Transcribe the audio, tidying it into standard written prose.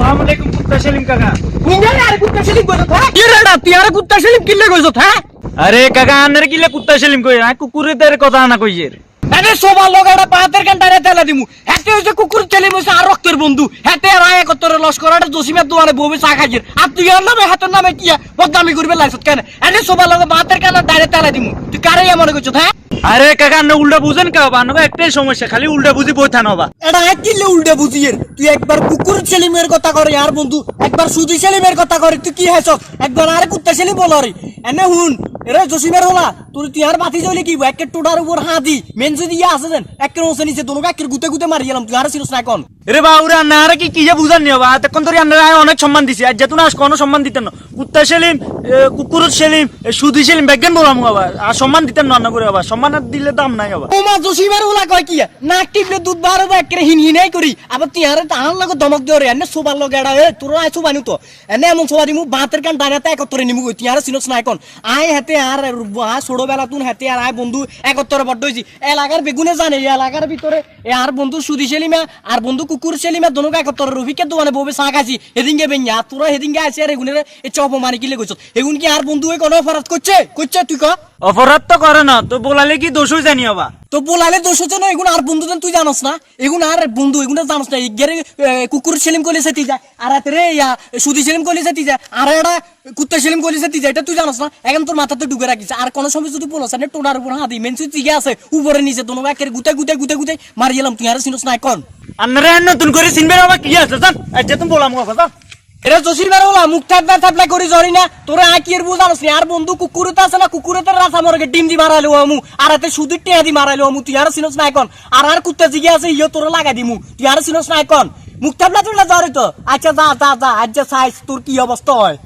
আসসালামু আলাইকুম কুত্তা সেলিম কাকা। ইঞ্জারে আর কুত্তা সেলিম কইছ হ্যাঁ কি রেডা তুই আর কুত্তা সেলিম কিলে কইছ হ্যাঁ আরে কাকা আনের কিলে কুত্তা সেলিম কই না কুকুরের কথা না কইছে। আরে সোবা লোগাড়া পাতের কান্টারে তেলা দিমু হাতে হইছে কুকুর সেলিম হইছে আর রক্তের বন্ধু হাতে আর আয় কতরে লস্করাটা জসিমের দোয়ারে বউবে চা খাইছিস আর তুই আর নামে হাতের নামে কি বদনামি করবে লাইছত কেন আরে সোবা লগা পাতের কান্টা ডাইরে তেলা দিমু তুই কারে মনে কইছ হ্যাঁ আরে কাকা আন্ন উল্টা বুঝেন কা বানো একটাই সমস্যা খালি উল্টা বুঝি বই থানো বা এটা কিলে উল্টা বুঝিয়ের তুই একবার কুকুর সেলিমের কথা করে আর বন্ধু একবার সুদি সেলিমের কথা করে তুই কি হাইছ একবার আর কুত্তা সেলিম বল রে এনে হুন এরে জসিমের হলা তুই আর বাতি জ্বলি কি একে টোটার উপর হাতি মেন যদি আছে দেন একের ওসে নিচে দোনো একের গুতে গুতে মারি গেলাম তুই আর ছিলস না কোন রে বাউরে আন্না আরে কি যে বুঝান নিও বা তখন তোর আন্না অনেক সম্মান দিছি আজ যেতুন আজ কোনো সম্মান দিতেন না কুত্তা সেলিম কুকুর সেলিম সুদি সেলিম বেজ্ঞান বললাম আবার আর সম্মান দিতেন না করে আবার সম্মান দিলে দাম নাই আবার ওমা জসিমের হলা কয় কি নাক টিপলে দুধ বারো একের হিন হিনাই করি আবার তুই আর তাহার লাগে দমক দেও রে এনে সোবার লগে এডা এ তোর আই সোবানি তো এনে এমন সোবা দিমু বাতের কান ডানাতে একত্তরে নিমু তুই আর ছিলস না কোন আই হাতে আর ছোট বেলা তুন হাতে আর আয় বন্ধু একত্তরে বড় হইছি এলাকার বেগুনে জানে এলাকার ভিতরে এ আর বন্ধু সুদি সেলিমা আর বন্ধু কুকুর সেলিমা দোনো একত্তরে রফিকে দোকানে বউবে চা খাইছি হেদিনকে বেঞ্জা তোরা হেদিনকে আছে আর এগুনের এ চপ মারি কিলে কইছ এগুন কি আর বন্ধু কোনো অপরাধ করছে তুই ক অপরাধ তো করে না তো বলালে কি দোষ হই জানি আবার তো বলালে দোষ হচ্ছে না এগুন আর বন্ধু তুই জানোস না এগুন আর বন্ধু এগুন জানোস না এগেরে কুকুর সেলিম কইলে সেটি যায় আর রে ইয়া সুদি সেলিম কইলে সেটি যায় আর এটা কুত্তা সেলিম কইলে সেটি যায় এটা তুই জানোস না এখন তোর মাথাতে ঢুকে রাখিস আর কোন সময় যদি বলছ না টোটার উপর হাতি মেনসু ঠিকই আছে উপরে নিচে দোনো একের গুতে গুতে গুতে গুতে মারি গেলাম তুই আর চিনোস না এখন আন্নারে নতুন করে চিনবে আবার কি আছে জান আজ যেতুন বললাম আবার জান এরা জসিমের হলা মুখ থাপলা করি জরি না তোরা আকির বুঝানোস না আর বন্ধু কুকুরতে আছে না কুকুরতে রাসা মরগে ডিম দি মারাইলো আমু আর এতে সুদির টেয়া দি মারাইলো আমু তুই আর চিনোস না এখন আর কুত্তা জিগে আছে ইয়ে তোরা লাগাই দিমু তুই আর চিনোস না এখন মুখ থাপলা জরি তো আচ্ছা যা আজ সাইজ তোর কি অবস্থা হয়।